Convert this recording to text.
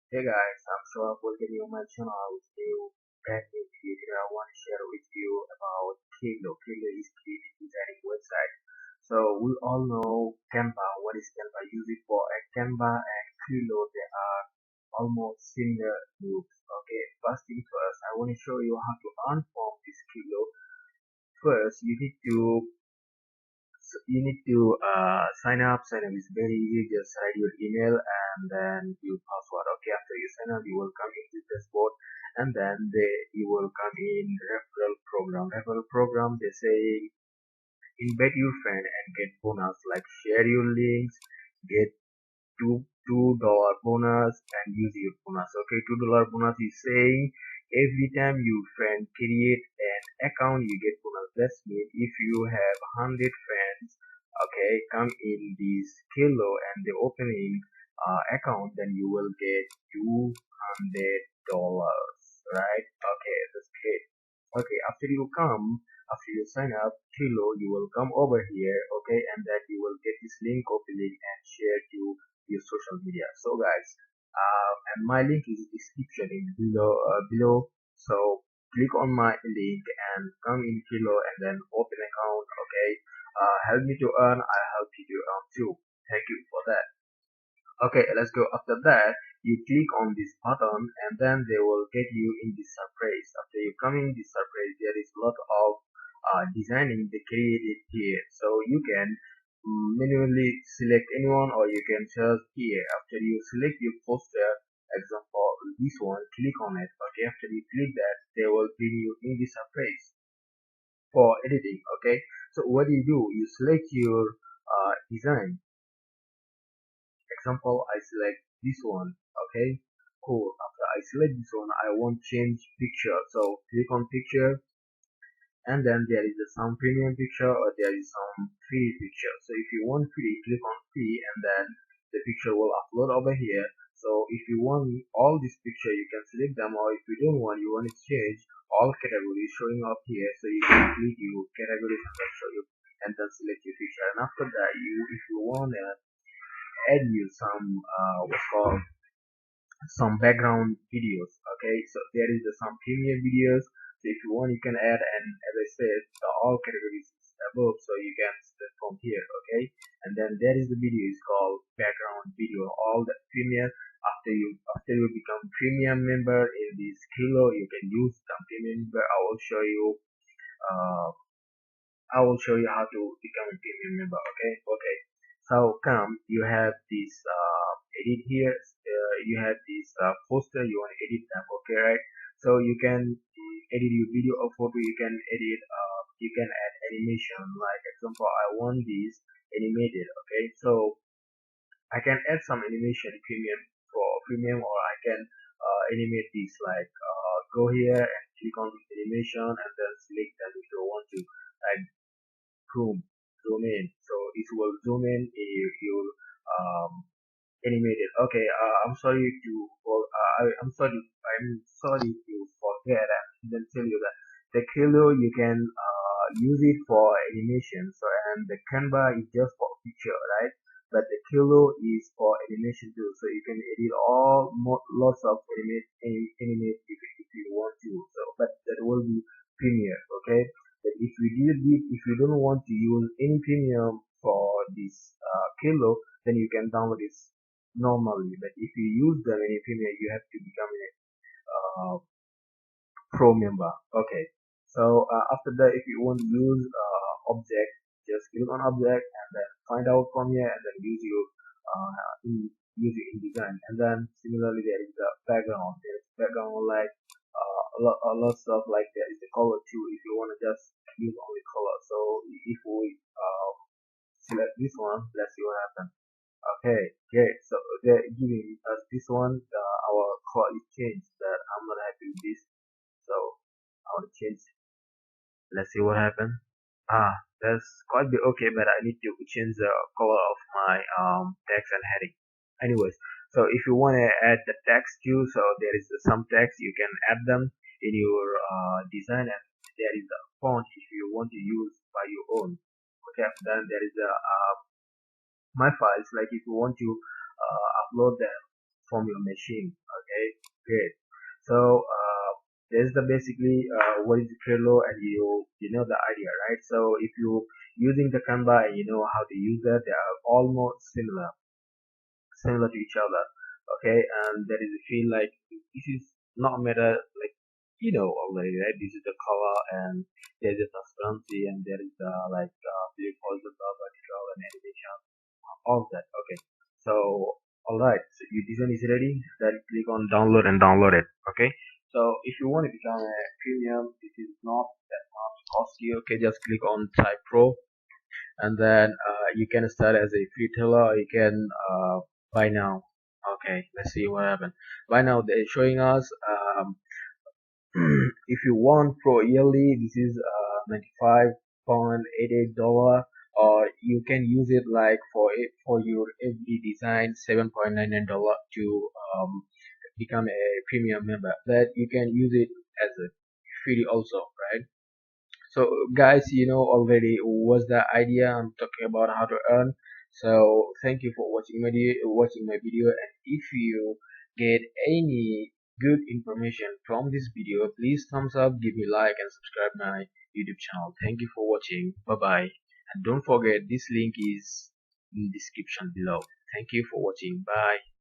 Hey guys, I'm sure welcome you my channel with new brand new video. Today I want to share with you about Cerllo. Cerllo is creating designing website. So we all know Canva. What is Canva used it for? And Canva and Cerllo they are almost similar groups. Okay, first thing first, I want to show you how to earn from this Cerllo. First, you need to sign up. Sign up is very easy. Just write your email and then your password. Okay, after you sign up, you will come into this board and then you will come in referral program. Referral program, they say invite your friend and get bonus like share your links, get two dollar bonus and use your bonus. Okay, $2 bonus is saying every time your friend create an account you get bonus. That's mean if you have 100 friends, okay, come in this kilo and they opening account, then you will get $200, right? Okay, that's great. Okay, after you sign up kilo, you will come over here, okay, and then you will get this link, copy link and share to your social media. So guys, and my link is description in below. So click on my link and come in kilo and then open account. Okay, help me to earn. I help you to earn too. Thank you for that. Okay, let's go. After that, you click on this button and then they will get you in this surprise. After you come in this surprise, there is a lot of designing they created here. So you can manually select anyone or you can search here. After you select your poster, example this one, click on it. Okay, after you click that, they will bring you in this surprise for editing. Okay, so what do? You select your design. Example, I select this one. Okay, cool. After I select this one, I want change picture. So click on picture and then there is some premium picture or there is some free picture. So if you want free, click on free and then the picture will upload over here. So if you want all this picture, you can select them, or if you don't want, you want to change all categories showing up here. So you can click your categories and then show you and then select your picture. And after that, if you want to add you what's called some background videos. Okay, so there is some premium videos. So if you want, you can add, and as I said, all categories is above, so you can select from here. Okay, and then there is the video is called background video. All the premium. After you become premium member in this kilo, you can use some premium member. Uh, I will show you how to become a premium member. Okay, okay. So come, you have this edit here. You have this poster. You want to edit them. Okay, right? So you can edit your video or photo. You can edit. You can add animation. Like example, I want this animated. Okay, so I can add some animation premium for premium, or I can animate this. Like go here and click on animation and then select them if you want to. Like zoom in, so it will zoom in if you um animate it. Okay, I'm sorry to forget and then tell you that the Kilo you can use it for animation. So and the Canva is just for picture, right? But the Kilo is for animation too. So you can edit lots of animate if you want to. So but that will be Premiere, okay? But if you don't want to use any premium for this Kilo, then you can download it normally. But if you use them in a premium, you have to become a uh, pro member. Okay. So after that, if you want to use object, just click on object and then find out from here and then use it in design. And then similarly, there is the background. There is background like a lot of stuff like there is the color too. If you want to just use only color. So if we select this one, let's see what happens. Okay, great. So they're giving us this one. Our color is changed. That I'm not happy with this. So I want to change. Let's see what happens. That's quite be okay, but I need to change the color of my text and heading. Anyways, so if you want to add the text too, so there is some text you can add them in your design, and there is a font if you want to use by your own. Okay, then there is a my files like if you want to upload them from your machine. Great. So there's the basically what is Trello, and you know the idea, right? So if you using the Canva and you know how to use that, they are almost similar to each other. Okay, and there is a feel like this is not matter like you know already, right? This is the color, and there's a transparency, and there is the like horizontal, vertical, and animation, all of that. Okay, so all right, so your design is ready. Then click on download and download it. Okay, so if you want to become a premium, this is not that much costly. Okay, just click on type pro, and then you can start as a free teller, or you can buy now. Okay, let's see what happened. By now they're showing us if you want pro yearly, this is 95.88 dollar, or you can use it like for it for your every design, $7.99 to become a premium member. That you can use it as a free also, right? So guys, you know already what's the idea. I'm talking about how to earn. So thank you for watching my video, and if you get any good information from this video, please thumbs up, give me like, and subscribe my YouTube channel. Thank you for watching. Bye bye, and don't forget this link is in description below. Thank you for watching. Bye.